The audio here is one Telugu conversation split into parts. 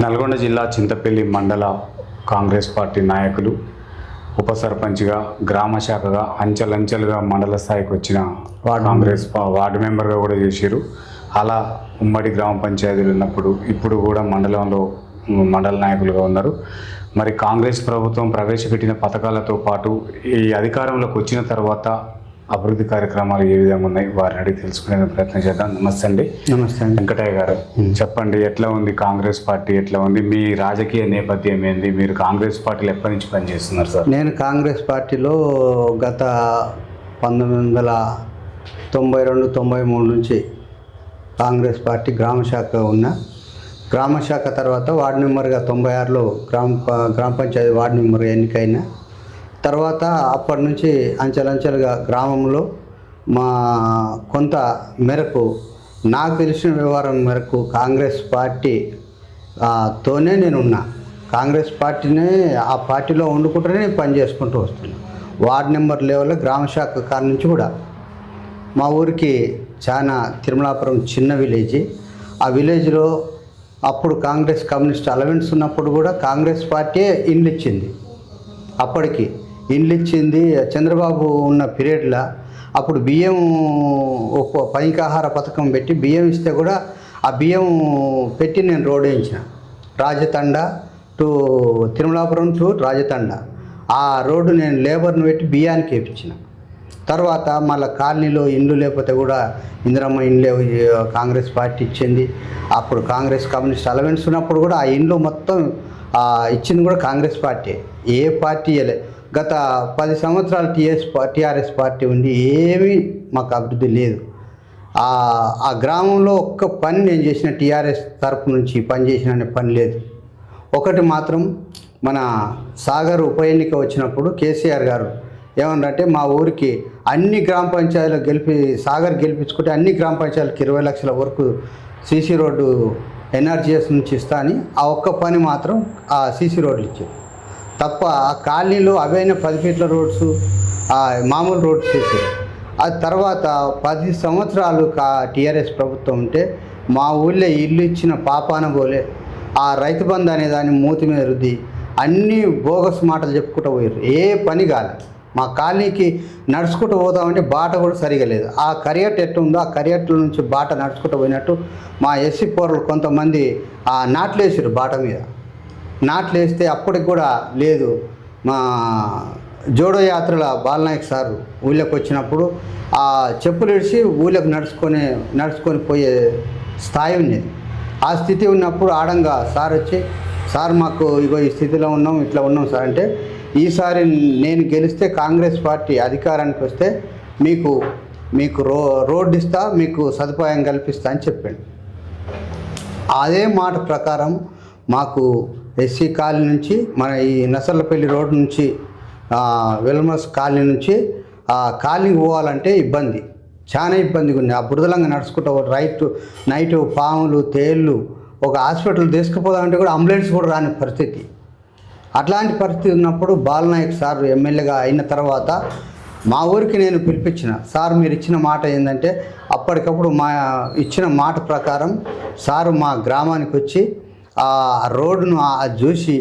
నల్గొండ జిల్లా చింతపల్లి మండల కాంగ్రెస్ పార్టీ నాయకులు ఉప సర్పంచ్గా గ్రామ శాఖగా అంచెలంచెలుగా మండల స్థాయికి వచ్చిన కాంగ్రెస్ వార్డు మెంబర్గా కూడా చేశారు. అలా ఉమ్మడి గ్రామ పంచాయతీలు ఉన్నప్పుడు ఇప్పుడు కూడా మండలంలో మండల నాయకులుగా ఉన్నారు. మరి కాంగ్రెస్ ప్రభుత్వం ప్రవేశపెట్టిన పథకాలతో పాటు ఈ అధికారంలోకి వచ్చిన తర్వాత అభివృద్ధి కార్యక్రమాలు ఏ విధంగా ఉన్నాయి వారిని అడిగి తెలుసుకునే ప్రయత్నం చేద్దాం. నమస్తే అండి. నమస్తే అండి. వెంకటయ్య గారు, చెప్పండి, ఎట్లా ఉంది కాంగ్రెస్ పార్టీ, ఎట్లా ఉంది మీ రాజకీయ నేపథ్యం ఏంది? మీరు కాంగ్రెస్ పార్టీలో ఎప్పటి నుంచి పనిచేస్తున్నారు సార్? నేను కాంగ్రెస్ పార్టీలో గత 1992-93 నుంచి కాంగ్రెస్ పార్టీ గ్రామ శాఖ ఉన్నా. గ్రామ శాఖ తర్వాత వార్డు మెంబర్గా 96లో గ్రామ పంచాయతీ వార్డు మెంబర్గా ఎన్నికైన తర్వాత అప్పటి నుంచి అంచెలంచెలుగా గ్రామంలో మా కొంత మేరకు నాకు తెలిసిన వ్యవహారం మేరకు కాంగ్రెస్ పార్టీ తోనే నేను ఉన్నా. కాంగ్రెస్ పార్టీనే ఆ పార్టీలో వండుకుంటూనే నేను పని చేసుకుంటూ వస్తున్నాను. వార్డు నెంబర్ లెవెల్లో గ్రామ శాఖ కాడ నుంచి కూడా మా ఊరికి చాలా తిరుమలాపురం చిన్న విలేజ్. ఆ విలేజ్లో అప్పుడు కాంగ్రెస్ కమ్యూనిస్ట్ అలవెన్స్ ఉన్నప్పుడు కూడా కాంగ్రెస్ పార్టీ ఇండ్లు ఇచ్చింది. అప్పటికి ఇండ్లు ఇచ్చింది చంద్రబాబు ఉన్న పీరియడ్లో. అప్పుడు బియ్యం ఒక పైకాహార పథకం పెట్టి బియ్యం ఇస్తే కూడా ఆ బియ్యం పెట్టి నేను రోడ్ వేయించిన రాజతండ టు తిరుమలాపురం టు రాజతండ. ఆ రోడ్డు నేను లేబర్ని పెట్టి బియ్యానికి వేయించిన. తర్వాత మళ్ళీ కాలనీలో ఇండ్లు లేకపోతే కూడా ఇందిరమ్మ ఇండ్లు కాంగ్రెస్ పార్టీ ఇచ్చింది. అప్పుడు కాంగ్రెస్ కమ్యూనిస్ట్ అలవెన్స్ ఉన్నప్పుడు కూడా ఆ ఇండ్లు మొత్తం ఇచ్చింది కూడా కాంగ్రెస్ పార్టీ. ఏ పార్టీ ఇవ్వలే. గత 10 సంవత్సరాలు టీఆర్ఎస్ పార్టీ ఉండి ఏమీ మాకు అభివృద్ధి లేదు. ఆ గ్రామంలో ఒక్క పని నేను చేసిన టీఆర్ఎస్ తరపు నుంచి పని చేసిన పని లేదు. ఒకటి మాత్రం మన సాగర్ ఉప ఎన్నిక వచ్చినప్పుడు కేసీఆర్ గారు ఏమన్నారంటే మా ఊరికి అన్ని గ్రామ పంచాయతీలు సాగర్ గెలిపించుకుంటే అన్ని గ్రామ పంచాయతీలకు 20 లక్షల వరకు సీసీ రోడ్డు ఎన్ఆర్జీఎస్ నుంచి ఇస్తా అని ఆ ఒక్క పని మాత్రం ఆ సీసీ రోడ్లు ఇచ్చారు తప్ప ఆ కాలనీలో అవైనా 10 ఫీట్ల రోడ్స్ మామూలు రోడ్స్ చేశారు. అది తర్వాత 10 సంవత్సరాలు టీఆర్ఎస్ ప్రభుత్వం ఉంటే మా ఊళ్ళో ఇల్లు ఇచ్చిన పాపాన పోలే. ఆ రైతు బంధు అనే దాన్ని మూతి మీద రుద్ది అన్నీ బోగస్ మాటలు చెప్పుకుంటూ పోయారు. ఏ పని కాలేదు. మా కాలనీకి నడుచుకుంటూ పోదామంటే బాట కూడా సరిగా లేదు. ఆ కరియట్ ఎట్టు ఉందో ఆ కరియట్ల నుంచి బాట నడుచుకుంటూ పోయినట్టు మా ఎస్సీ పోరలు కొంతమంది ఆ నాట్లు వేసారు బాట మీద. నాట్లు వేస్తే అప్పటికి కూడా లేదు. మా జోడో యాత్రల బాలనాయక్ సారు ఊళ్ళోకి వచ్చినప్పుడు ఆ చెప్పులు ఇడిచి ఊళ్ళోకి నడుచుకొని పోయే స్థాయి ఉండేది. ఆ స్థితి ఉన్నప్పుడు ఆడంగా సార్ వచ్చి, సార్ మాకు ఇగో ఈ స్థితిలో ఉన్నాం, ఇట్లా ఉన్నాం సార్ అంటే, ఈసారి నేను గెలిస్తే కాంగ్రెస్ పార్టీ అధికారానికి వస్తే మీకు రోడ్డు ఇస్తా, మీకు సదుపాయం కల్పిస్తా అని చెప్పాడు. అదే మాట ప్రకారం మాకు ఎస్సీ కాలనీ నుంచి మన ఈ నసర్లపల్లి రోడ్డు నుంచి వెల్మస్ కాలనీ నుంచి ఆ కాలనీకి పోవాలంటే ఇబ్బంది, చాలా ఇబ్బందిగా ఉంది. ఆ బురదలంగా నడుచుకుంటూ నైట్ పాములు తేళ్ళు ఒక హాస్పిటల్ తీసుకుపోదామంటే కూడా అంబులెన్స్ కూడా రాని పరిస్థితి. అట్లాంటి పరిస్థితి ఉన్నప్పుడు బాలనాయక్ సార్ ఎమ్మెల్యేగా అయిన తర్వాత మా ఊరికి నేను పిలిపించిన, సార్ మీరు ఇచ్చిన మాట ఏంటంటే అప్పటికప్పుడు మా ఇచ్చిన మాట ప్రకారం సారు మా గ్రామానికి వచ్చి ఆ రోడ్డును చూసి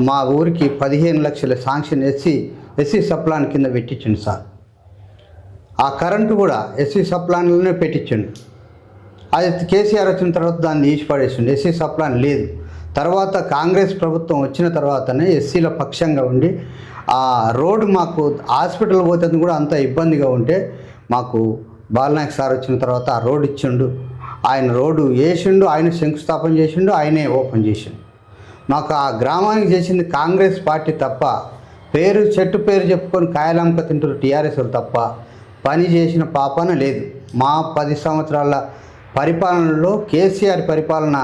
మా ఊరికి 15 లక్షల శాంక్షన్ ఎస్సీ సప్లాన్ కింద పెట్టించండి సార్. ఆ కరెంటు కూడా ఎస్సీ సప్లాన్లోనే పెట్టించండి. అది కేసీఆర్ వచ్చిన తర్వాత దాన్ని తీసి పడేసిండు. ఎస్సీ సప్లాన్ లేదు. తర్వాత కాంగ్రెస్ ప్రభుత్వం వచ్చిన తర్వాతనే ఎస్సీల పక్షంగా ఉండి ఆ రోడ్డు మాకు హాస్పిటల్ పోతే కూడా అంత ఇబ్బందిగా ఉంటే మాకు బాలనాయక్ సార్ వచ్చిన తర్వాత ఆ రోడ్డు ఇచ్చిండు. ఆయన రోడ్డు వేసిండు, ఆయన శంకుస్థాపన చేసిండు, ఆయనే ఓపెన్ చేసిండు. మాకు ఆ గ్రామానికి చేసింది కాంగ్రెస్ పార్టీ తప్ప, చెట్టు పేరు చెప్పుకొని కాయలంక తింటారు టీఆర్ఎస్ తప్ప పని చేసిన పాపాన లేదు. మా 10 సంవత్సరాల పరిపాలనలో కేసీఆర్ పరిపాలన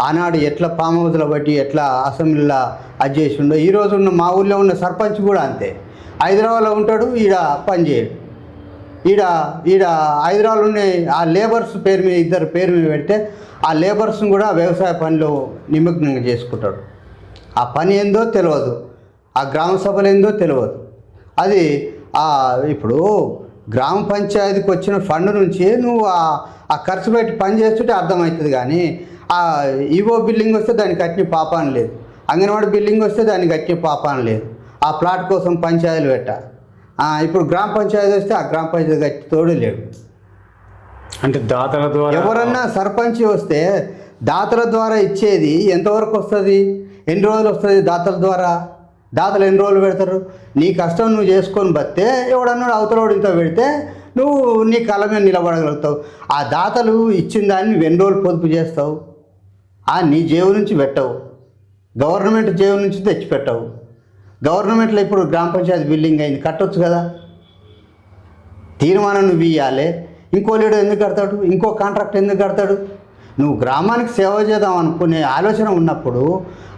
ఆనాడు ఎట్లా ఫామ్ హౌస్లో బట్టి ఎట్లా అసెంబ్లీలో అది చేసిండో ఈరోజు ఉన్న మా ఊళ్ళో ఉన్న సర్పంచ్ కూడా అంతే. హైదరాబాద్లో ఉంటాడు, ఈడ పని చేయడు. ఈడ హైదరాబాద్లో ఉన్న ఆ లేబర్స్ పేరు మీద 2 పేరు మీద పెడితే ఆ లేబర్స్ని కూడా వ్యవసాయ పనిలో నిమగ్నంగా చేసుకుంటాడు. ఆ పని ఏందో తెలియదు, ఆ గ్రామ సభలు ఏందో తెలియదు. అది ఇప్పుడు గ్రామ పంచాయతీకి వచ్చిన ఫండ్ నుంచి నువ్వు ఆ ఖర్చు పెట్టి పని చేస్తుంటే అర్థమవుతుంది. కానీ ఆ ఈవో బిల్డింగ్ వస్తే దానికి కట్టిన పాపాన లేదు, అంగన్వాడీ బిల్డింగ్ వస్తే దానికి కట్టిన పాపాన లేదు, ఆ ప్లాట్ కోసం పంచాయతీలు పెట్టా. ఇప్పుడు గ్రామ పంచాయతీ వస్తే ఆ గ్రామ పంచాయతీ కట్టి తోడు లేడు. అంటే దాతల ద్వారా ఎవరన్నా సర్పంచ్ వస్తే దాతల ద్వారా ఇచ్చేది ఎంతవరకు వస్తుంది, ఎన్ని రోజులు వస్తుంది దాతల ద్వారా? దాతలు ఎన్ని రోజులు పెడతారు? నీ కష్టం నువ్వు చేసుకొని బస్తే ఎవడన్నా అవతలోడు ఇంత పెడితే నువ్వు నీ కళ్ళ మీద నిలబడగలుగుతావు. ఆ దాతలు ఇచ్చిన దాన్ని నువ్వు ఎన్ని రోజులు పొదుపు చేస్తావు? నీ జేబు నుంచి పెట్టవు, గవర్నమెంట్ జేబు నుంచి తెచ్చి పెట్టవు. గవర్నమెంట్లో ఇప్పుడు గ్రామ పంచాయతీ బిల్డింగ్ అయింది, కట్టొచ్చు కదా. తీర్మానం నువ్వు ఇవ్వాలి, ఇంకో లీడర్ ఎందుకు కడతాడు, ఇంకో కాంట్రాక్ట్ ఎందుకు కడతాడు? నువ్వు గ్రామానికి సేవ చేద్దాం అనుకునే ఆలోచన ఉన్నప్పుడు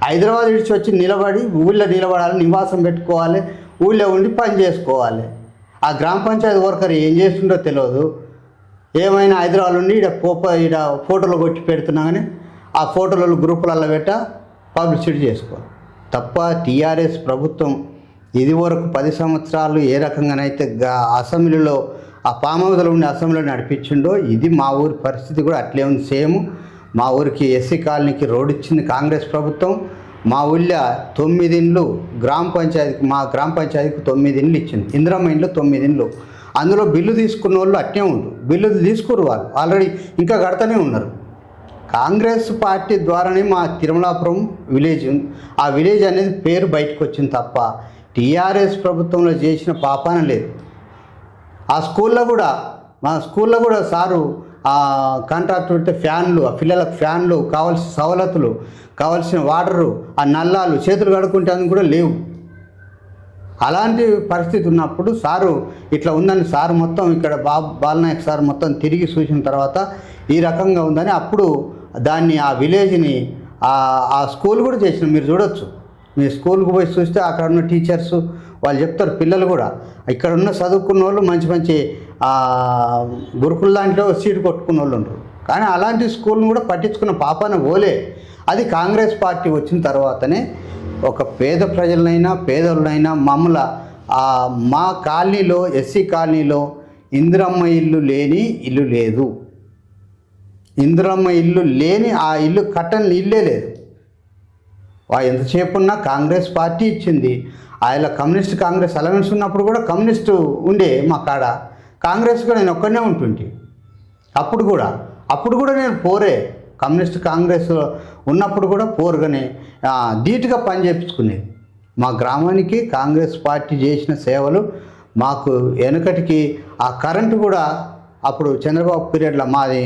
హైదరాబాద్ విడిచి వచ్చి నిలబడి ఊళ్ళో నిలబడాలి, నివాసం పెట్టుకోవాలి, ఊళ్ళో ఉండి పని చేసుకోవాలి. ఆ గ్రామ పంచాయతీ వర్కర్ ఏం చేస్తుండో తెలియదు. ఏమైనా హైదరాబాద్ నుండి ఈడ ఫోటోలు కొట్టి పెడుతున్నా కానీ ఆ ఫోటోలు గ్రూపులలో పెట్ట పబ్లిసిటీ చేసుకోవాలి తప్ప టీఆర్ఎస్ ప్రభుత్వం ఇదివరకు 10 సంవత్సరాలు ఏ రకంగానైతే అసెంబ్లీలో ఆ ఫామ్ హౌస్లో ఉండి అసెంబ్లీలో నడిపించిండో ఇది మా ఊరి పరిస్థితి కూడా అట్లే ఉంది సేమ్. మా ఊరికి ఎస్సీ కాలనీకి రోడ్ ఇచ్చింది కాంగ్రెస్ ప్రభుత్వం. మా ఊళ్ళో 9 ఇండ్లు గ్రామ పంచాయతీకి, మా గ్రామ పంచాయతీకి 9 ఇండ్లు ఇచ్చింది. ఇందిరమ్మ ఇండ్లు 9 ఇండ్లు. అందులో బిల్లు తీసుకున్న వాళ్ళు అట్నే ఉంటారు, బిల్లు తీసుకురు వాళ్ళు ఆల్రెడీ ఇంకా కడతానే ఉన్నారు. కాంగ్రెస్ పార్టీ ద్వారానే మా తిరుమలాపురం విలేజ్, ఆ విలేజ్ అనేది పేరు బయటకు వచ్చింది తప్ప టీఆర్ఎస్ ప్రభుత్వంలో చేసిన పాపాన లేదు. ఆ స్కూల్లో కూడా, మా స్కూల్లో కూడా సారు కాంట్రాక్ట్ పెడితే ఫ్యాన్లు, ఆ పిల్లలకు ఫ్యాన్లు, కావాల్సిన సవలతులు, కావాల్సిన వాటరు, ఆ నల్లాలు చేతులు కడుక్కుంటే అది కూడా లేవు. అలాంటి పరిస్థితి ఉన్నప్పుడు సారు ఇట్లా ఉందని సారు మొత్తం ఇక్కడ బాలనాయక్ సార్ మొత్తం తిరిగి చూసిన తర్వాత ఈ రకంగా ఉందని అప్పుడు దాన్ని ఆ విలేజ్ని ఆ స్కూల్ కూడా చేసినాం. మీరు చూడొచ్చు, మీ స్కూల్కి పోయి చూస్తే అక్కడ ఉన్న టీచర్స్ వాళ్ళు చెప్తారు, పిల్లలు కూడా ఇక్కడ ఉన్న చదువుకున్న వాళ్ళు మంచి మంచి గురుకుల దాంట్లో సీటు కొట్టుకున్న వాళ్ళు ఉంటారు. కానీ అలాంటి స్కూల్ని కూడా పట్టించుకున్న పాపాన పోలే. అది కాంగ్రెస్ పార్టీ వచ్చిన తర్వాతనే ఒక పేద ప్రజలనైనా పేదలనైనా మమ్మల్ని మా కాలనీలో ఎస్సీ కాలనీలో ఇందిరమ్మ ఇల్లు లేని ఇల్లు లేదు. ఇందిరమ్మ ఇల్లు లేని ఆ ఇల్లు కట్టని ఇల్లే లేదు. ఎంతసేపు ఉన్నా కాంగ్రెస్ పార్టీ ఇచ్చింది. ఆయన కాంగ్రెస్ అలవెన్స్ ఉన్నప్పుడు కూడా కమ్యూనిస్టు ఉండే మా కాడ, కాంగ్రెస్ కూడా నేను ఒక్కడనే ఉంటుంటే అప్పుడు కూడా నేను పోరే కాంగ్రెస్ ఉన్నప్పుడు కూడా పోరుగానే ధీటుగా పని చేయించుకునేది. మా గ్రామానికి కాంగ్రెస్ పార్టీ చేసిన సేవలు మాకు వెనుకటికి ఆ కరెంటు కూడా అప్పుడు చంద్రబాబు పీరియడ్లో మాది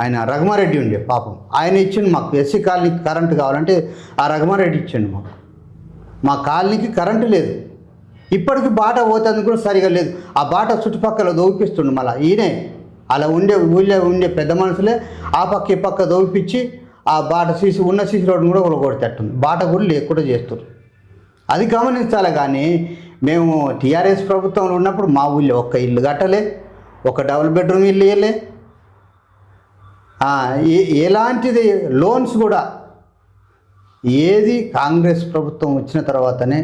ఆయన రఘుమారెడ్డి ఉండే పాపం, ఆయన ఇచ్చిండు మాకు. ఎస్సీ కాలనీకి కరెంటు కావాలంటే ఆ రఘుమారెడ్డి ఇచ్చిండు మాకు. మా కాలనీకి కరెంటు లేదు, ఇప్పటికి బాట పోతుంది కూడా సరిగా లేదు. ఆ బాట చుట్టుపక్కల దోపిస్తుండు. మళ్ళీ ఈయనే అలా ఊళ్ళో ఉండే పెద్ద మనుషులే ఆ పక్క ఈ పక్క దోపిచ్చి ఆ బాట ఉన్న సీసీ రోడ్డును కూడా కొడతట్టుంది. బాట కూడా లేకుండా చేస్తారు. అది గమనించాలి. కానీ మేము టీఆర్ఎస్ ప్రభుత్వంలో ఉన్నప్పుడు మా ఊళ్ళో ఒక్క ఇల్లు కట్టలే, ఒక డబుల్ బెడ్రూమ్ ఇల్లు ఇవ్వలే, ఎలాంటిది లోన్స్ కూడా ఏది కాంగ్రెస్ ప్రభుత్వం వచ్చిన తర్వాతనే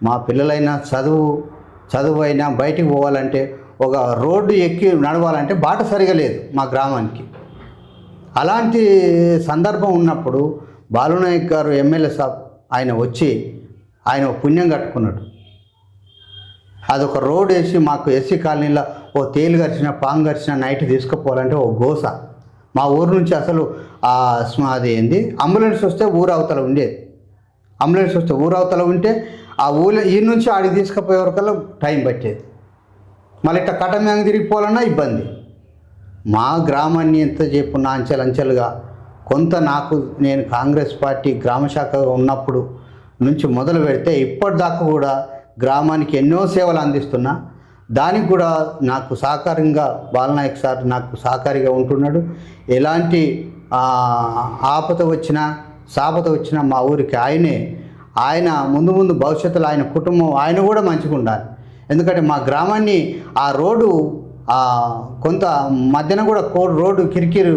మా పిల్లలైనా చదువు అయినా బయటికి పోవాలంటే ఒక రోడ్డు ఎక్కి నడవాలంటే బాట సరిగా లేదు మా గ్రామానికి. అలాంటి సందర్భం ఉన్నప్పుడు బాలునాయక్ గారు ఎమ్మెల్యే సాబ్ ఆయన వచ్చి ఆయన పుణ్యం కట్టుకున్నాడు. అదొక రోడ్ వేసి మాకు ఎస్సీ కాలనీలో ఓ తేలు గరిచిన పాము గరిచిన నైట్ తీసుకుపోవాలంటే ఓ గోస. మా ఊరు నుంచి అసలు అది ఏంది అంబులెన్స్ వస్తే ఊరు అవతల ఉండేది. అంబులెన్స్ వస్తే ఊరు అవతల ఉంటే ఆ ఊళ్ళో ఈ నుంచి ఆడికి తీసుకుపోయే వరకల్లా టైం పట్టేది. మళ్ళీ ఇట్లా కట్టమ్యాంగ తిరిగిపోవాలన్నా ఇబ్బంది. మా గ్రామాన్ని ఎంత చెప్పున్న అంచెలంచెలుగా కొంత నేను కాంగ్రెస్ పార్టీ గ్రామ శాఖగా ఉన్నప్పుడు నుంచి మొదలు పెడితే ఇప్పటిదాకా కూడా గ్రామానికి ఎన్నో సేవలు అందిస్తున్నా. దానికి కూడా నాకు సహకారంగా బాలనాయక్ సార్ నాకు సహకారిగా ఉంటున్నాడు. ఎలాంటి ఆపద వచ్చినా సాపద వచ్చినా మా ఊరికి ఆయన ముందు భవిష్యత్తులో ఆయన కుటుంబం ఆయన కూడా మంచిగా ఉండాలి. ఎందుకంటే మా గ్రామాన్ని ఆ రోడ్డు కొంత మధ్యన కూడా రోడ్డు కిరికిరు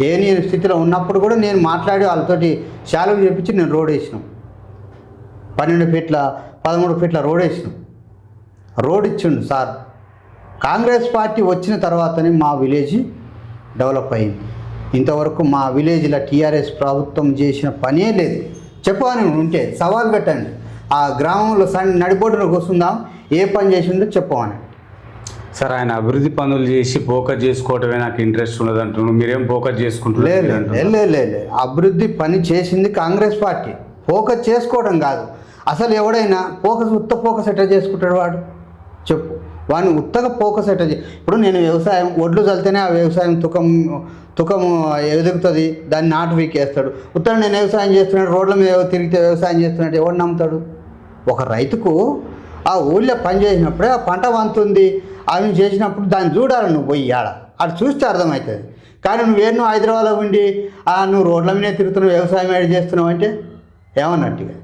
ఏని స్థితిలో ఉన్నప్పుడు కూడా నేను మాట్లాడి వాళ్ళతోటి శాలువు చేపించి నేను రోడ్ వేసినాం. 12 ఫీట్ల 13 ఫీట్ల రోడ్ వేసినాం. రోడ్ ఇచ్చిండు సార్. కాంగ్రెస్ పార్టీ వచ్చిన తర్వాతనే మా విలేజ్ డెవలప్ అయింది. ఇంతవరకు మా విలేజ్లో టీఆర్ఎస్ ప్రభుత్వం చేసిన పనే లేదు. చెప్పని ఉంటే సవాల్ పెట్టండి. ఆ గ్రామంలో నడిబొడ్డున కూర్చుందాం, ఏ పని చేసిందో చెప్పమని. సార్ ఆయన అభివృద్ధి పనులు చేసి ఫోకస్ చేసుకోవటమే నాకు ఇంట్రెస్ట్ ఉండదు అంటున్నాను, మీరేం ఫోకస్ లేదు చేసుకుంటున్నారు? అభివృద్ధి పని చేసింది కాంగ్రెస్ పార్టీ. ఫోకస్ చేసుకోవడం కాదు. అసలు ఎవడైనా ఫోకస్ ఎట్లా చేసుకుంటాడు వాడు? చెప్పు. వాడిని ఉత్తగా ఫోకస్ ఎట్లా ఇప్పుడు నేను వ్యవసాయం ఒడ్లు చల్లితేనే ఆ వ్యవసాయం తుకము ఎదుగుతుంది, దాన్ని నాటు వీకేస్తాడు. ఉత్తగా నేను వ్యవసాయం చేస్తున్నాడు, రోడ్ల మీద తిరిగితే వ్యవసాయం చేస్తున్నాడు, ఎవడు నమ్ముతాడు? ఒక రైతుకు ఆ ఊళ్ళో పని చేసినప్పుడే ఆ పంట వంతుంది, అవి చేసినప్పుడు దాన్ని చూడాలి. నువ్వు పోయి ఆడ చూస్తే అర్థమవుతుంది. కానీ నువ్వేమో హైదరాబాద్లో ఉండి నువ్వు రోడ్ల మీద తిరుగుతున్నావు, వ్యవసాయం ఏడు చేస్తున్నావు అంటే ఏమన్నట్టుగా?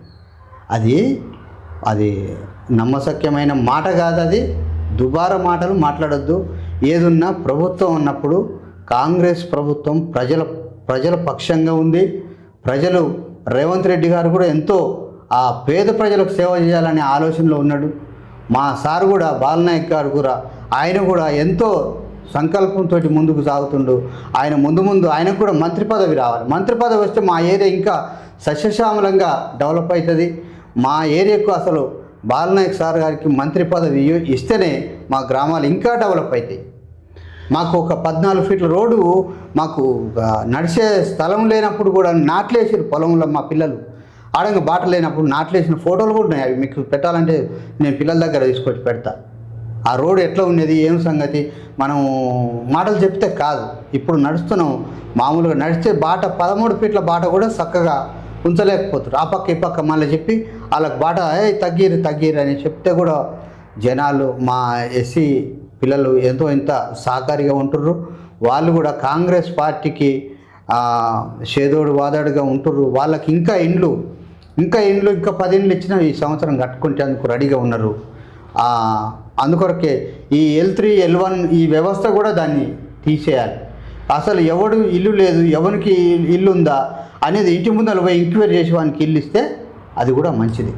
అది నమ్మశక్యమైన మాట కాదు. అది దుబారా మాటలు మాట్లాడొద్దు. ఏదున్నా ప్రభుత్వం ఉన్నప్పుడు కాంగ్రెస్ ప్రభుత్వం ప్రజల పక్షంగా ఉంది. ప్రజలు రేవంత్ రెడ్డి గారు కూడా ఎంతో ఆ పేద ప్రజలకు సేవ చేయాలనే ఆలోచనలో ఉన్నాడు. మా సార్ కూడా బాలనాయక్ గారు కూడా ఆయన కూడా ఎంతో సంకల్పంతో ముందుకు సాగుతుండు. ఆయన ముందు ఆయనకు కూడా మంత్రి పదవి రావాలి. మంత్రి పదవి వస్తే మా ఏరియా ఇంకా సస్యశ్యామలంగా డెవలప్ అవుతుంది. మా ఏరియాకు అసలు బాలనాయక్ సార్ గారికి మంత్రి పదవి ఇస్తేనే మా గ్రామాలు ఇంకా డెవలప్ అవుతాయి. మాకు ఒక 14 ఫీట్ల రోడ్డు మాకు నడిచే స్థలం లేనప్పుడు కూడా నాట్లేసారు పొలంలో మా పిల్లలు. ఆడంగా బాట లేనప్పుడు నాట్లేసిన ఫోటోలు కూడా ఉన్నాయి. అవి మీకు పెట్టాలంటే నేను పిల్లల దగ్గర తీసుకొచ్చి పెడతా. ఆ రోడ్డు ఎట్లా ఉండేది, ఏం సంగతి మనం మాటలు చెప్తే కాదు. ఇప్పుడు నడుస్తున్నాం, మామూలుగా నడిచే బాట 13 ఫీట్ల బాట కూడా చక్కగా ఉంచలేకపోతారు. ఆ పక్క ఈ పక్క మళ్ళీ చెప్పి వాళ్ళకి బాట తగ్గిరు అని చెప్తే కూడా జనాలు మా ఎస్సీ పిల్లలు ఎంతో ఇంత సహకారిగా ఉంటుర్రు. వాళ్ళు కూడా కాంగ్రెస్ పార్టీకి చేదోడు వాదాడుగా ఉంటుర్రు. వాళ్ళకి ఇంకా ఇండ్లు ఇంకా 10 ఇండ్లు ఇచ్చినా ఈ సంవత్సరం కట్టుకుంటే అందుకు రెడీగా ఉన్నారు. అందుకొరకే ఈ L3 L1 ఈ వ్యవస్థ కూడా దాన్ని తీసేయాలి. అసలు ఎవడు ఇల్లు లేదు, ఎవరికి ఇల్లు ఉందా అనేది ఇంటి ముందర పోయి ఎంక్వైరీ చేసి వానికి ఇల్లు ఇస్తే అది కూడా మంచిది.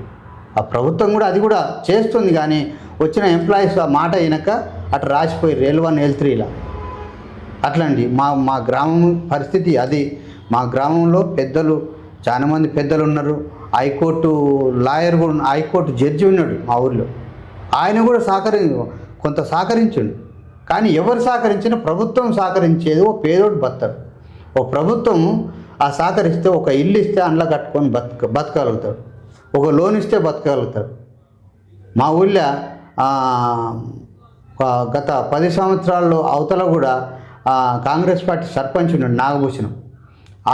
ఆ ప్రభుత్వం కూడా అది కూడా చేస్తుంది. కానీ వచ్చిన ఎంప్లాయీస్ ఆ మాట అయినాక అటు రాసిపోయి L1 L3లా అట్లాంటి మా గ్రామం పరిస్థితి అది. మా గ్రామంలో చాలామంది పెద్దలు ఉన్నారు. హైకోర్టు లాయర్ కూడా, హైకోర్టు జడ్జి ఉన్నాడు మా ఊళ్ళో. ఆయన కూడా కొంత సహకరించండు. కానీ ఎవరు సహకరించినా ప్రభుత్వం సహకరించేది ఓ పేదోడు బతాడు. ఓ ప్రభుత్వం సహకరిస్తే ఒక ఇల్లు ఇస్తే అందులో కట్టుకొని బతకగలుగుతాడు. ఒక లోన్ ఇస్తే బతకగలుగుతాడు. మా ఊళ్ళో గత 10 సంవత్సరాల్లో అవతల కూడా కాంగ్రెస్ పార్టీ సర్పంచ్ ఉన్నాడు నాగభూషణం.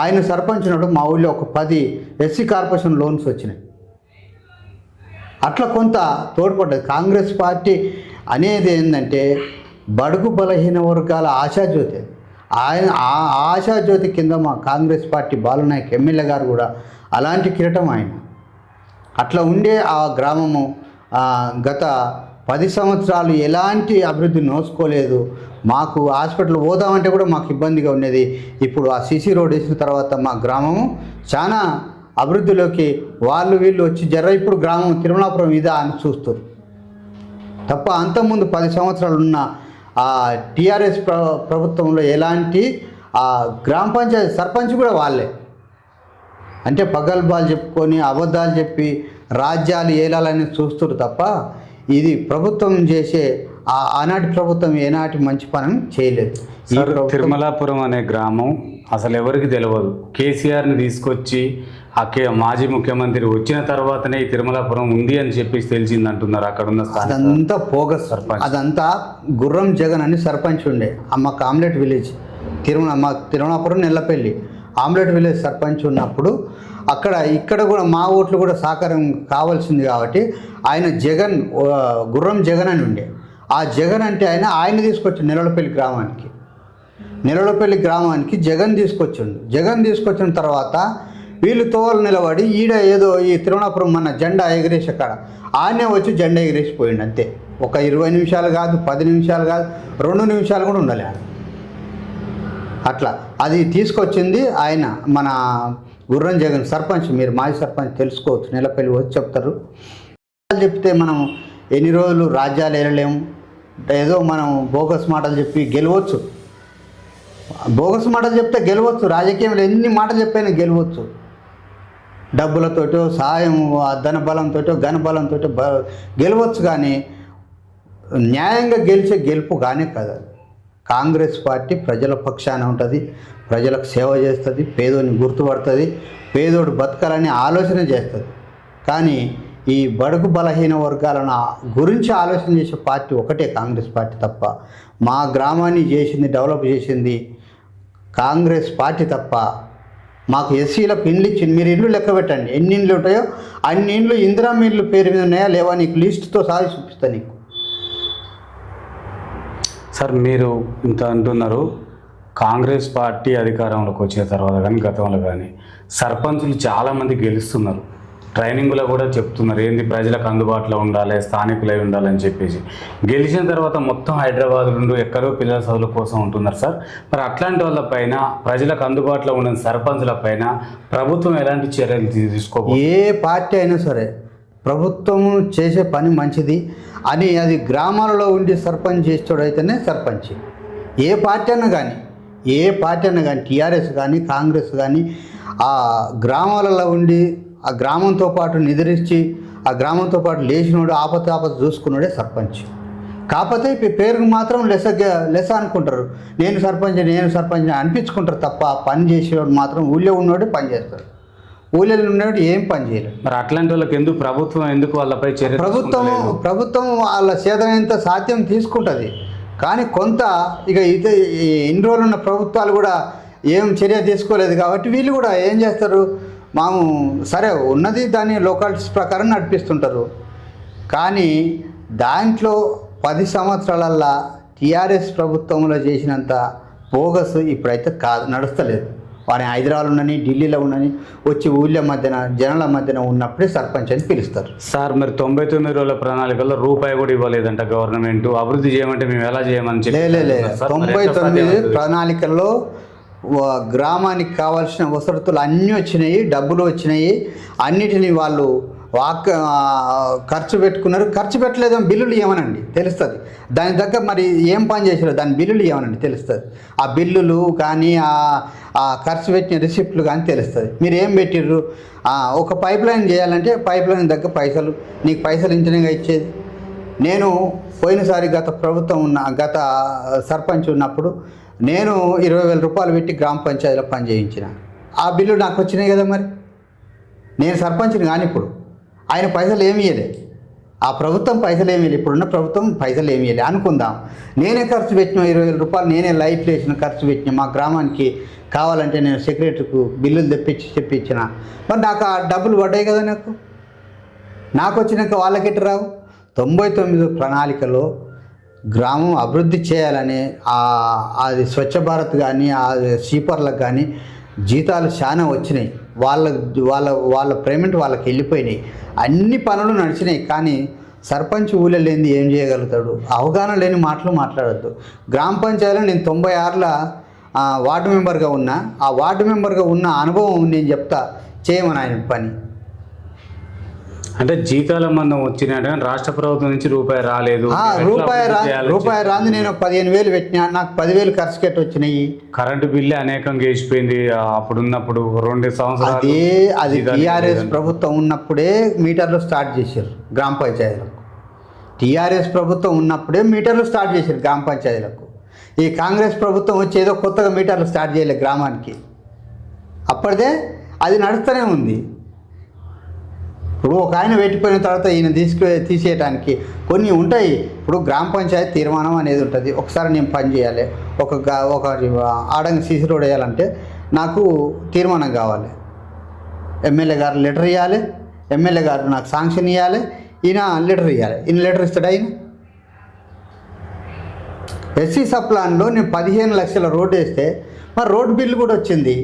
ఆయన సర్పంచ్ ఉన్నాడు. మా ఊళ్ళో ఒక 10 ఎస్సీ కార్పొరేషన్ లోన్స్ వచ్చినాయి. అట్లా కొంత తోడ్పడ్డది. కాంగ్రెస్ పార్టీ అనేది ఏంటంటే బడుగు బలహీన వర్గాల ఆశాజ్యోతి. ఆ ఆశాజ్యోతి కింద మా కాంగ్రెస్ పార్టీ బాలనాయక్ ఎమ్మెల్యే గారు కూడా అలాంటి కిరీటం ఆయన. అట్లా ఉండే ఆ గ్రామము గత 10 సంవత్సరాలు ఎలాంటి అభివృద్ధి నోసుకోలేదు. మాకు హాస్పిటల్ పోదామంటే కూడా మాకు ఇబ్బందిగా ఉండేది. ఇప్పుడు ఆ సీసీ రోడ్ వేసిన తర్వాత మా గ్రామము చాలా అభివృద్ధిలోకి వీళ్ళు వచ్చి ఇప్పుడు గ్రామం తిరుమలాపురం ఇదా అని చూస్తారు తప్ప అంతకుముందు 10 సంవత్సరాలు ఉన్న ఆ టీఆర్ఎస్ ప్రభుత్వంలో ఎలాంటి గ్రామ పంచాయతీ సర్పంచ్ కూడా వాళ్ళే. అంటే పగల్బాలు చెప్పుకొని అబద్ధాలు చెప్పి రాజ్యాలు ఏలాలని చూస్తారు తప్ప ఇది ప్రభుత్వం చేసే ఆనాటి ప్రభుత్వం ఏనాటి మంచి పని చేయలేదు. తిరుమలాపురం అనే గ్రామం అసలు ఎవరికి తెలియదు. కేసీఆర్ని తీసుకొచ్చి మాజీ ముఖ్యమంత్రి వచ్చిన తర్వాతనే ఈ తిరుమలాపురం ఉంది అని చెప్పి తెలిసింది అంటున్నారు అక్కడ ఉన్న. అదంతా పోగస్ సర్పంచ్. అదంతా గుర్రం జగన్ అని సర్పంచ్ ఉండే మాకు ఆమ్లెట్ విలేజ్ తిరుమలాపురం నెల్లపల్లి ఆమ్లెట్ విలేజ్ సర్పంచ్ ఉన్నప్పుడు ఇక్కడ కూడా మా ఓట్లు కూడా సహకారం కావాల్సింది కాబట్టి ఆయన గుర్రం జగన్ అని ఉండే. ఆ జగన్ అంటే ఆయన తీసుకొచ్చి నెలలపల్లి గ్రామానికి జగన్ తీసుకొచ్చిన తర్వాత వీళ్ళు తోవలు నిలబడి ఏదో ఈ తిరుమలాపురం మన జెండా ఎగిరేసి అక్కడ ఆయనే వచ్చి జెండా ఎగిరేసిపోయిండు అంతే. ఒక 20 నిమిషాలు కాదు, 10 నిమిషాలు కాదు, 2 నిమిషాలు కూడా ఉండాలి ఆయన. అట్లా అది తీసుకొచ్చింది ఆయన మన గుర్రం జగన్ సర్పంచ్. మీరు మాజీ సర్పంచ్ తెలుసుకోవచ్చు, నెలపల్లి వచ్చి చెప్తారు. చెప్తే మనం ఎన్ని రోజులు రాజ్యాలు వెళ్ళలేము. ఏదో మనం బోగస్ మాటలు చెప్పి గెలవచ్చు. బోగస్ మాటలు చెప్తే గెలవచ్చు, రాజకీయంలో ఎన్ని మాటలు చెప్పైనా గెలవచ్చు. డబ్బులతోటో సాయం ధనబలంతో ఘనబలంతో గెలవచ్చు, కానీ న్యాయంగా గెలిచే గెలుపు కానీ కదా. కాంగ్రెస్ పార్టీ ప్రజల పక్షాన ఉంటుంది, ప్రజలకు సేవ చేస్తుంది, పేదోని గుర్తుపడుతుంది, పేదోడు బతకాలని ఆలోచన చేస్తుంది. కానీ ఈ బడుగు బలహీన వర్గాలను గురించి ఆలోచన చేసే పార్టీ ఒకటే కాంగ్రెస్ పార్టీ తప్ప, మా గ్రామాన్ని చేసింది, డెవలప్ చేసింది కాంగ్రెస్ పార్టీ తప్ప. మాకు ఎస్సీలకు ఇండ్లు ఇచ్చింది. మీరు ఇల్లు లెక్క పెట్టండి, ఎన్ని ఇండ్లు ఉంటాయో అన్ని ఇండ్లు ఇందిరమ్మ ఇల్లు పేరు మీద ఉన్నాయా లేవా నీకు లిస్టుతో సాగి చూపిస్తా నీకు. సార్ మీరు ఇంత అంటున్నారు, కాంగ్రెస్ పార్టీ అధికారంలోకి వచ్చిన తర్వాత కానీ గతంలో కానీ సర్పంచులు చాలామంది గెలుస్తున్నారు, ట్రైనింగ్లో కూడా చెప్తున్నారు ఏంది ప్రజలకు అందుబాటులో ఉండాలి, స్థానికులై ఉండాలని చెప్పేసి. గెలిచిన తర్వాత మొత్తం హైదరాబాద్ నుండి ఎక్కడో పిల్లల చదువుల కోసం ఉంటున్నారు సార్. మరి అట్లాంటి వాళ్ళపైన, ప్రజలకు అందుబాటులో ఉన్న సర్పంచుల పైన ప్రభుత్వం ఎలాంటి చర్యలు తీసుకోవాలి? ఏ పార్టీ అయినా సరే ప్రభుత్వం చేసే పని మంచిది అని అది గ్రామాలలో ఉండి సర్పంచ్ చేసేటోడైతేనే సర్పంచ్. ఏ పార్టీ అయినా కానీ టీఆర్ఎస్ కానీ కాంగ్రెస్ కానీ ఆ గ్రామాలలో ఉండి ఆ గ్రామంతో పాటు నిద్రించి ఆ గ్రామంతో పాటు లేచినోడు ఆపత చూసుకున్నాడే సర్పంచ్. కాకపోతే పేరుకు మాత్రం లెస అనుకుంటారు, నేను సర్పంచ్ అనిపించుకుంటారు తప్ప పని చేసేవాడు మాత్రం ఊళ్ళో ఉన్నవాడే పని చేస్తాడు, ఊళ్ళో ఉన్నవాడు ఏం పని చేయలేదు. మరి అట్లాంటి వాళ్ళకి ప్రభుత్వం ఎందుకు వాళ్ళపై చర్య? ప్రభుత్వం వాళ్ళ సేదనంత సాధ్యం తీసుకుంటుంది, కానీ కొంత ఇక ఇన్ని రోజులు ఉన్న ప్రభుత్వాలు కూడా ఏం చర్య తీసుకోలేదు కాబట్టి వీళ్ళు కూడా ఏం చేస్తారు, సరే ఉన్నది దాన్ని లోకాలిటీస్ ప్రకారం నడిపిస్తుంటారు. కానీ దాంట్లో 10 సంవత్సరాలల్లా టీఆర్ఎస్ ప్రభుత్వంలో చేసినంత బోగస్ ఇప్పుడైతే నడుస్తలేదు. వాడిని హైదరాబాద్ ఉండని, ఢిల్లీలో ఉండని వచ్చి ఊళ్ళ మధ్యన జనాల మధ్యన ఉన్నప్పుడే సర్పంచ్ అని పిలుస్తారు. సార్ మరి 99 రోజుల ప్రణాళికల్లో రూపాయి కూడా ఇవ్వలేదంట గవర్నమెంట్. అభివృద్ధి చేయమంటే మేము ఎలా చేయమని చెప్పి 99 ప్రణాళికల్లో గ్రామానికి కావాల్సిన వసతులు అన్నీ వచ్చినాయి, డబ్బులు వచ్చినాయి, అన్నిటినీ వాళ్ళు ఖర్చు పెట్టుకున్నారు. ఖర్చు పెట్టలేదని బిల్లులు ఇవ్వనండి తెలుస్తుంది. దాని దగ్గర మరి ఏం పని చేసారో దాని బిల్లులు ఇవ్వనండి తెలుస్తుంది. ఆ బిల్లులు కానీ ఆ ఖర్చు పెట్టిన రిసిప్ట్లు కానీ తెలుస్తుంది. మీరు ఏం పెట్టిర్రు, ఒక పైప్ లైన్ చేయాలంటే పైప్ లైన్ దగ్గర పైసలు, నీకు పైసలు ఇంటనేగా ఇచ్చేది. నేను పోయినసారి గత సర్పంచ్ ఉన్నప్పుడు నేను 20,000 రూపాయలు పెట్టి గ్రామ పంచాయతీలో పని చేయించిన. ఆ బిల్లు నాకు వచ్చినాయి కదా. మరి నేను సర్పంచ్ని కానీ ఇప్పుడు ఆయన పైసలు ఏమి ఇవ్వలే, ఆ ప్రభుత్వం పైసలు ఏమి ఇవ్వలేదు, ఇప్పుడున్న ప్రభుత్వం పైసలు ఏమి ఇవ్వలే అనుకుందాం. నేనే ఖర్చు పెట్టిన 20,000 రూపాయలు నేనే లైఫ్ వేసిన ఖర్చు పెట్టిన. మా గ్రామానికి కావాలంటే నేను సెక్రటరీకు బిల్లులు తెప్పించిన. మరి నాకు ఆ డబ్బులు పడ్డాయి కదా. నాకు వచ్చినాక వాళ్ళకెట్టు రావు? 99 ప్రణాళికలో గ్రామం అభివృద్ధి చేయాలని అది స్వచ్ఛ భారత్ కానీ ఆ స్వీపర్లకు కానీ జీతాలు చాలా వచ్చినాయి, వాళ్ళ పేమెంట్ వాళ్ళకి వెళ్ళిపోయినాయి, అన్ని పనులు నడిచినాయి. కానీ సర్పంచ్ ఊళ్ళో లేనిది ఏం చేయగలుగుతాడు? అవగాహన లేని మాటలు మాట్లాడద్దు. గ్రామ పంచాయతీలో నేను 96లో వార్డు మెంబర్గా ఉన్నా. ఆ వార్డు మెంబర్గా ఉన్న అనుభవం నేను చెప్తా, చేయమని ఆయన పని. అంటే జీతాల మందం వచ్చినాయంటే రాష్ట్ర ప్రభుత్వం నుంచి రూపాయి రాలేదు. రూపాయి రాంది. నేను 15,000 పెట్టినా, నాకు 10,000 ఖర్చు కట్టి వచ్చినాయి. కరెంటు బిల్లు అనేకంగా వేసిపోయింది అప్పుడున్నప్పుడు 2 సంవత్సరాలు. అది టీఆర్ఎస్ ప్రభుత్వం ఉన్నప్పుడే మీటర్లు స్టార్ట్ చేశారు గ్రామ పంచాయతీలకు. టీఆర్ఎస్ ప్రభుత్వం ఉన్నప్పుడే మీటర్లు స్టార్ట్ చేశారు గ్రామ పంచాయతీలకు. ఈ కాంగ్రెస్ ప్రభుత్వం వచ్చి ఏదో కొత్తగా మీటర్లు స్టార్ట్ చేయలేదు గ్రామానికి. అప్పటిదే అది నడుస్తూనే ఉంది. ఇప్పుడు ఒక ఆయన పెట్టిపోయిన తర్వాత ఈయన తీసేయడానికి కొన్ని ఉంటాయి. ఇప్పుడు గ్రామ పంచాయతీ తీర్మానం అనేది ఉంటుంది. ఒకసారి నేను పని చేయాలి, ఒక ఆడంగి సీసీ రోడ్ వేయాలంటే నాకు తీర్మానం కావాలి, ఎమ్మెల్యే గారు లెటర్ ఇవ్వాలి, ఎమ్మెల్యే గారు నాకు శాంక్షన్ ఇవ్వాలి, ఈయన లెటర్ ఇవ్వాలి. ఈయన లెటర్ ఇస్తాడు ఆయన. ఎస్సీ సప్లాన్లో నేను 15 లక్షల రోడ్డు వేస్తే మరి రోడ్డు బిల్లు కూడా వచ్చింది.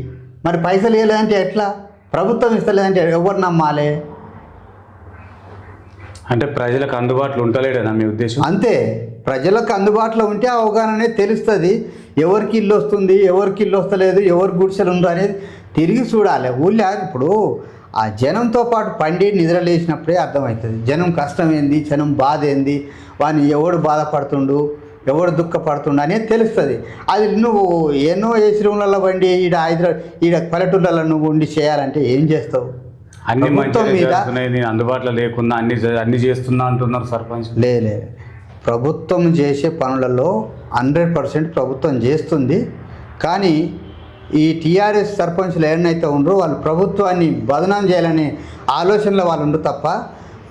మరి పైసలు ఇవ్వలేదంటే ఎట్లా? ప్రభుత్వం ఇస్తలేదంటే ఎవరు నమ్మాలి? అంటే ప్రజలకు అందుబాటులో ఉంటలేడనా మీ ఉద్దేశం? అంతే, ప్రజలకు అందుబాటులో ఉంటే అవగాహన అనేది తెలుస్తుంది. ఎవరికి ఇల్లు వస్తుంది, ఎవరికి ఇల్లు వస్తలేదు, ఎవరు గుడిసెలు ఉందో అనేది తిరిగి చూడాలి. ఊళ్ళో ఇప్పుడు ఆ జనంతో పాటు పండి నిద్రలేసినప్పుడే అర్థమవుతుంది జనం కష్టం ఏంది, జనం బాధ ఏంది, వాడిని ఎవడు బాధపడుతుండు, ఎవడు దుఃఖపడుతుండ అనేది తెలుస్తుంది. అది నువ్వు ఎన్నో ఏసీ రూమ్లలో బండి ఈడ పల్లెటూళ్ళలో నువ్వు ఉండి చేయాలంటే ఏం చేస్తావు? అన్ని ప్రభుత్వం మంచిగా మీద చేస్తున్నాయి, నేను అందుబాటులో లేకున్నా అన్ని చేస్తున్నా అంటున్నారు సర్పంచ్. లే ప్రభుత్వం చేసే పనులలో 100% ప్రభుత్వం చేస్తుంది. కానీ ఈ టీఆర్ఎస్ సర్పంచ్లు ఏమైతే ఉండరో వాళ్ళు ప్రభుత్వాన్ని బదనాం చేయాలనే ఆలోచనలో వాళ్ళు ఉండరు తప్ప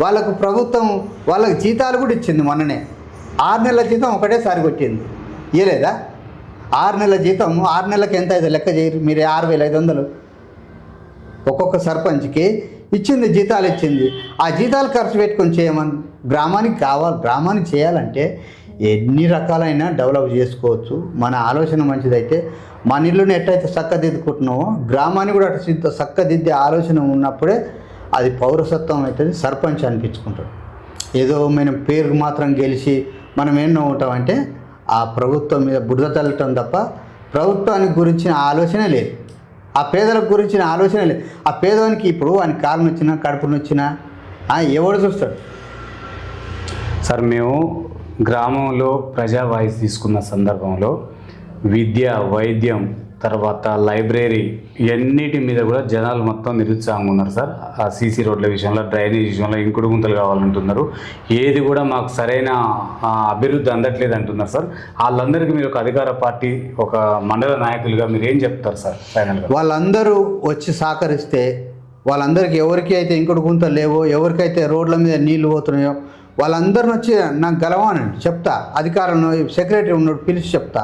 వాళ్ళకు ప్రభుత్వం వాళ్ళకి జీతాలు కూడా ఇచ్చింది. మొన్ననే 6 నెలల జీతం ఒకటేసారి కొట్టింది, ఇవ్వలేదా? 6 నెలల జీతం 6 నెలలకు ఎంత అయితే లెక్క చేయరు మీరు? 6,500 ఒక్కొక్క సర్పంచ్కి ఇచ్చింది, జీతాలు ఇచ్చింది. ఆ జీతాలు ఖర్చు పెట్టుకొని చేయమని గ్రామానికి చేయాలంటే ఎన్ని రకాలైన డెవలప్ చేసుకోవచ్చు. మన ఆలోచన మంచిదైతే మన ఇల్లుని ఎట్టయితే చక్కదిద్దుకుంటున్నామో గ్రామాన్ని కూడా అటు చక్కదిద్దే ఆలోచన ఉన్నప్పుడే అది పౌరసత్వం అవుతుంది, సర్పంచ్ అనిపించుకుంటాడు. ఏదో మనం పేరుకు మాత్రం గెలిచి మనం ఎన్నో ఉంటామంటే ఆ ప్రభుత్వం మీద బురద చల్లటం తప్ప ప్రభుత్వానికి గురించిన ఆలోచన లేదు, ఆ పేదలకు గురించిన ఆలోచన లేదు. ఆ పేదవానికి ఇప్పుడు వానికి కాలు నొచ్చినా కడుపు నొచ్చినా ఎవడు చూస్తాడు? సార్ మేము గ్రామంలో ప్రజా వాయిస్ తీసుకున్న సందర్భంలో విద్య, వైద్యం, తర్వాత లైబ్రరీ ఇవన్నిటి మీద కూడా జనాలు మొత్తం నిరుత్సాహంగా ఉన్నారు సార్. ఆ సీసీ రోడ్ల విషయంలో, డ్రైనేజ్ విషయంలో ఇంకుడు గుంతలు కావాలంటున్నారు. ఏది కూడా మాకు సరైన అభివృద్ధి అందట్లేదు అంటున్నారు సార్. వాళ్ళందరికీ మీరు ఒక అధికార పార్టీ, ఒక మండల నాయకులుగా మీరు ఏం చెప్తారు సార్ ఫైనల్గా? వాళ్ళందరూ వచ్చి సహకరిస్తే వాళ్ళందరికీ ఎవరికి అయితే ఇంకుడు గుంతలు లేవో, ఎవరికైతే రోడ్ల మీద నీళ్లు పోతున్నాయో వాళ్ళందరిని వచ్చి నాకు గెలవానండి చెప్తా. అధికారులను సెక్రటరీ ఉన్నాడు పిలిచి చెప్తా,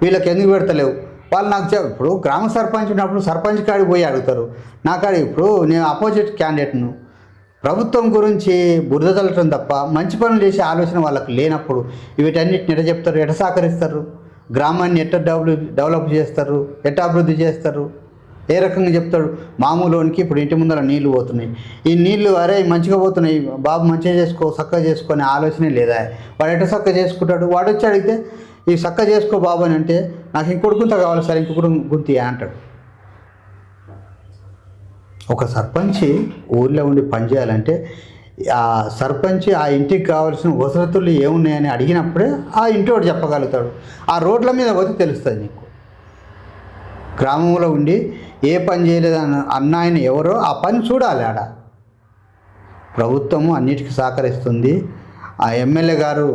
వీళ్ళకి ఎందుకు పెడతలేవు వాళ్ళు నాకు ఇప్పుడు గ్రామ సర్పంచ్ ఉన్నప్పుడు సర్పంచ్ కాడికి పోయి అడుగుతారు. నా కాడి ఇప్పుడు నేను అపోజిట్ క్యాండిడేట్ను. ప్రభుత్వం గురించి బురద చల్లటం తప్ప మంచి పనులు చేసే ఆలోచన వాళ్ళకి లేనప్పుడు వీటన్నిటిని ఎట్ట చెప్తారు, ఎట్ట సహకరిస్తారు? గ్రామాన్ని ఎట్ట డెవలప్ చేస్తారు, ఎట్ట అభివృద్ధి చేస్తారు? ఏ రకంగా చెప్తాడు? మామూలునికి ఇప్పుడు ఇంటి ముందర నీళ్లు పోతున్నాయి, ఈ నీళ్లు అరే మంచిగా పోతున్నాయి బాబు, మంచిగా చేసుకో, చక్కగా చేసుకునే ఆలోచనే లేదా? వాడు ఎట్ట చక్కగా చేసుకుంటాడు? వాడు వచ్చి అడిగితే ఈ చక్కగా చేసుకో బాబు అని అంటే నాకు ఇంకొకటి గుంత కావాలి సార్, ఇంకొకటి గుంతి అంటాడు. ఒక సర్పంచ్ ఊళ్ళో ఉండి పనిచేయాలంటే ఆ సర్పంచ్ ఆ ఇంటికి కావాల్సిన వసతులు ఏమున్నాయని అడిగినప్పుడే ఆ ఇంటి వాడు చెప్పగలుగుతాడు. ఆ రోడ్ల మీద పోతే తెలుస్తుంది నీకు. గ్రామంలో ఉండి ఏ పని చేయలేదు అన్న ఆయన ఎవరో ఆ పని చూడాలి. ఆడ ప్రభుత్వము అన్నిటికీ సహకరిస్తుంది. ఆ ఎమ్మెల్యే గారు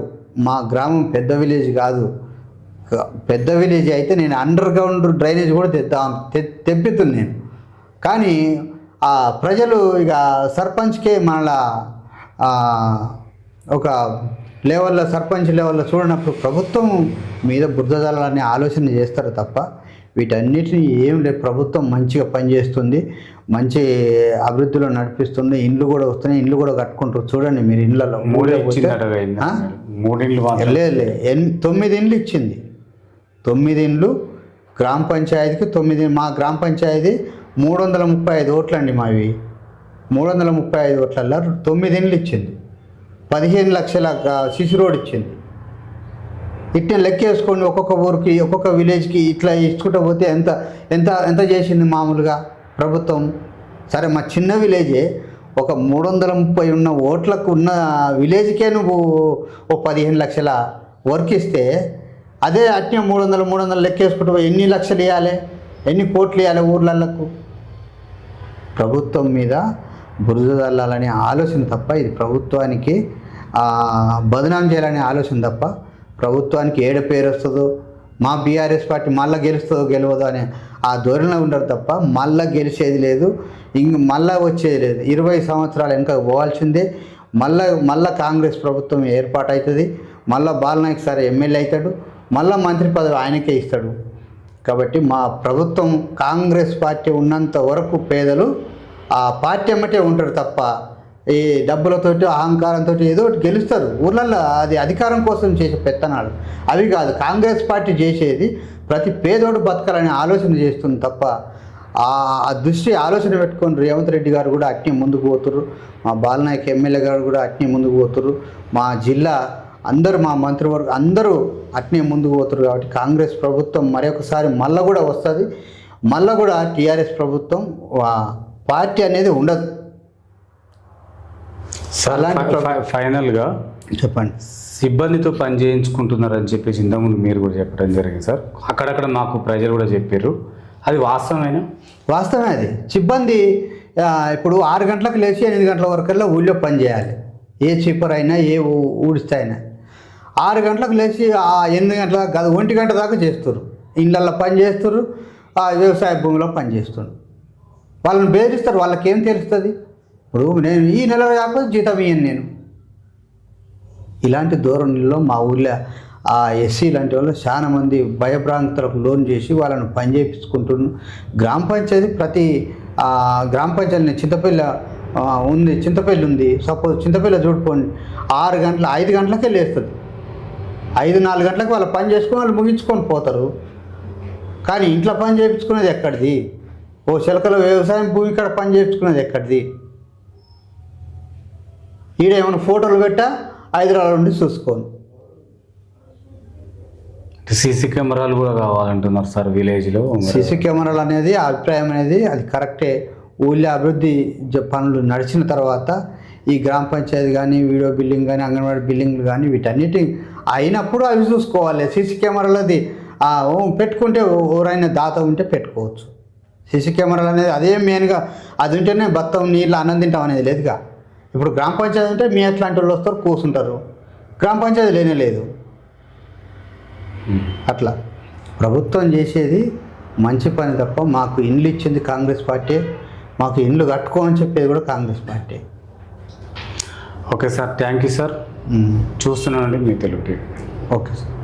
మా గ్రామం పెద్ద విలేజ్ కాదు, పెద్ద విలేజ్ అయితే నేను అండర్ గ్రౌండ్ డ్రైనేజ్ కూడా తెప్పిస్తుంది నేను. కానీ ఆ ప్రజలు ఇక సర్పంచ్కే మళ్ళా ఒక లెవెల్లో సర్పంచ్ లెవెల్లో చూడనప్పుడు ప్రభుత్వం మీద బురద జల్లాలనే ఆలోచన చేస్తారు తప్ప వీటన్నిటిని ఏం లేదు. ప్రభుత్వం మంచిగా పనిచేస్తుంది, మంచి అభివృద్ధిలో నడిపిస్తుంది. ఇండ్లు కూడా వస్తున్నాయి, ఇండ్లు కూడా కట్టుకుంటారు. చూడండి మీరు ఇళ్ళలో 9 ఇండ్లు ఇచ్చింది. 9 ఇండ్లు గ్రామ పంచాయతీకి 9. మా గ్రామ పంచాయతీ 335 ఓట్లండి మావి. 335 ఓట్లల్లో 9 ఇండ్లు ఇచ్చింది. 15 లక్షల సిసి రోడ్ ఇచ్చింది. ఇట్లా లెక్కేసుకోండి, ఒక్కొక్క ఊరికి ఒక్కొక్క విలేజ్కి ఇట్లా ఇచ్చుకుంటూ పోతే ఎంత ఎంత ఎంత చేసింది మామూలుగా ప్రభుత్వం. సరే మా చిన్న విలేజే ఒక 330 ఉన్న ఓట్లకు ఉన్న విలేజ్కే నువ్వు ఓ 15 లక్షల వర్క్ ఇస్తే అదే అట్నే 300 లెక్కేసుకుంటూ ఎన్ని లక్షలు ఇవ్వాలి, ఎన్ని కోట్లు ఇవ్వాలి ఊర్లకు? ప్రభుత్వం మీద బురద చల్లాలనే ఆలోచన తప్ప ఇది ప్రభుత్వానికి బదనాం చేయాలనే ఆలోచన తప్ప ప్రభుత్వానికి ఏడ పేరు వస్తుందో, మా బీఆర్ఎస్ పార్టీ మళ్ళీ గెలుస్తుందో గెలవదో అనే ఆ ధోరణిలో ఉండరు తప్ప మళ్ళీ గెలిచేది లేదు, మళ్ళీ వచ్చేది లేదు. 20 సంవత్సరాలు వెనక పోవాల్సిందే. మళ్ళీ కాంగ్రెస్ ప్రభుత్వం ఏర్పాటు అవుతుంది. మళ్ళీ బాలనాయక్ సార్ ఎమ్మెల్యే అవుతాడు, మళ్ళీ మంత్రి పదవి ఆయనకే ఇస్తాడు. కాబట్టి మా ప్రభుత్వం కాంగ్రెస్ పార్టీ ఉన్నంత వరకు పేదలు ఆ పార్టీ అమ్మటే ఉంటారు తప్ప ఈ డబ్బులతోటి అహంకారంతో ఏదో ఒకటి గెలుస్తారు ఊర్లలో. అది అధికారం కోసం చేసే పెత్తనాలు అవి కాదు. కాంగ్రెస్ పార్టీ చేసేది ప్రతి పేదోడు బతకాలనే ఆలోచన చేస్తుంది తప్ప ఆ దృష్టి ఆలోచన పెట్టుకొని రేవంత్ రెడ్డి గారు కూడా అట్నే ముందుకు పోతుర్రు, మా బాలనాయక్ ఎమ్మెల్యే గారు కూడా అట్నే ముందుకు పోతుర్రు, మా జిల్లా అందరూ మా మంత్రివర్గం అందరూ అట్నే ముందుకు పోతురు. కాబట్టి కాంగ్రెస్ ప్రభుత్వం మరొకసారి మళ్ళీ కూడా వస్తుంది. మళ్ళీ కూడా టీఆర్ఎస్ ప్రభుత్వం పార్టీ అనేది ఉండదు. ఫైనల్గా చెప్పండి. సిబ్బందితో పని చేయించుకుంటున్నారని చెప్పేసి ఇంతకుముందు మీరు కూడా చెప్పడం జరిగింది సార్. అక్కడక్కడ మాకు ప్రజలు కూడా చెప్పారు, అది వాస్తవమేనా? వాస్తవమే అది. సిబ్బంది ఇప్పుడు 6 గంటలకు లేచి 8 గంటల వరకల్లా ఊళ్ళో పని చేయాలి. ఏ చీపర్ అయినా ఏ ఊడిస్తే అయినా 6 గంటలకు లేచి 8 గంటల కాదు 1 గంట దాకా చేస్తారు. ఇళ్ళల్లో పని చేస్తారు, వ్యవసాయ భూమిలో పని చేస్తారు. వాళ్ళని బెదిరిస్తారు. వాళ్ళకేం తెలుస్తుంది? ఇప్పుడు నేను ఈ నెల కాకపోతే జీతం ఇయ్యను నేను. ఇలాంటి ధోరణిలో మా ఊళ్ళో ఎస్సీ లాంటి వాళ్ళు చాలా మంది భయభ్రాంతులకు లోన్ చేసి వాళ్ళని పని చేయించుకుంటున్నారు. గ్రామ పంచాయతీ ప్రతి గ్రామ పంచాయతీ చింతపల్లి ఉంది. సపోజ్ చింతపల్లి చూడుకోండి, 6 గంటల 5 గంటలకే లేస్తుంది. 4 గంటలకు వాళ్ళు పని చేసుకొని వాళ్ళు ముగించుకొని పోతారు. కానీ ఇంట్లో పని చేయించుకునేది ఎక్కడిది? ఓ చిలకల వ్యవసాయం భూమి ఇక్కడ పని చేయించుకునేది ఎక్కడిది? ఈడ ఏమైనా ఫోటోలు పెట్టా హైదరాబాద్ నుండి చూసుకోను. సీసీ కెమెరాలు కూడా కావాలంటున్నారు సార్ విలేజ్లో. సీసీ కెమెరాలు అనేది అభిప్రాయం అనేది అది కరెక్టే. ఊళ్ళో అభివృద్ధి పనులు నడిచిన తర్వాత ఈ గ్రామ పంచాయతీ కానీ వీడియో బిల్డింగ్ కానీ అంగన్వాడీ బిల్డింగ్లు కానీ వీటన్నిటి అయినప్పుడు అవి చూసుకోవాలి. సీసీ కెమెరాలు అది పెట్టుకుంటే ఎవరైనా దాత ఉంటే పెట్టుకోవచ్చు. సీసీ కెమెరాలు అనేది అదే మెయిన్గా, అది ఉంటేనే బత్తం నీళ్ళు అన్నం తింటాం అనేది లేదుగా. ఇప్పుడు గ్రామ పంచాయతీ ఉంటే మీ ఎట్లాంటి వాళ్ళు వస్తారు కూర్చుంటారు. గ్రామ పంచాయతీ లేనే లేదు. అట్లా ప్రభుత్వం చేసేది మంచి పని తప్ప మాకు ఇండ్లు ఇచ్చింది కాంగ్రెస్ పార్టీ, మాకు ఇండ్లు కట్టుకోమని చెప్పేది కూడా Congress party. Okay sir, thank you sir. చూస్తున్నానండి మీ తెలుగు టీవీ. Okay sir.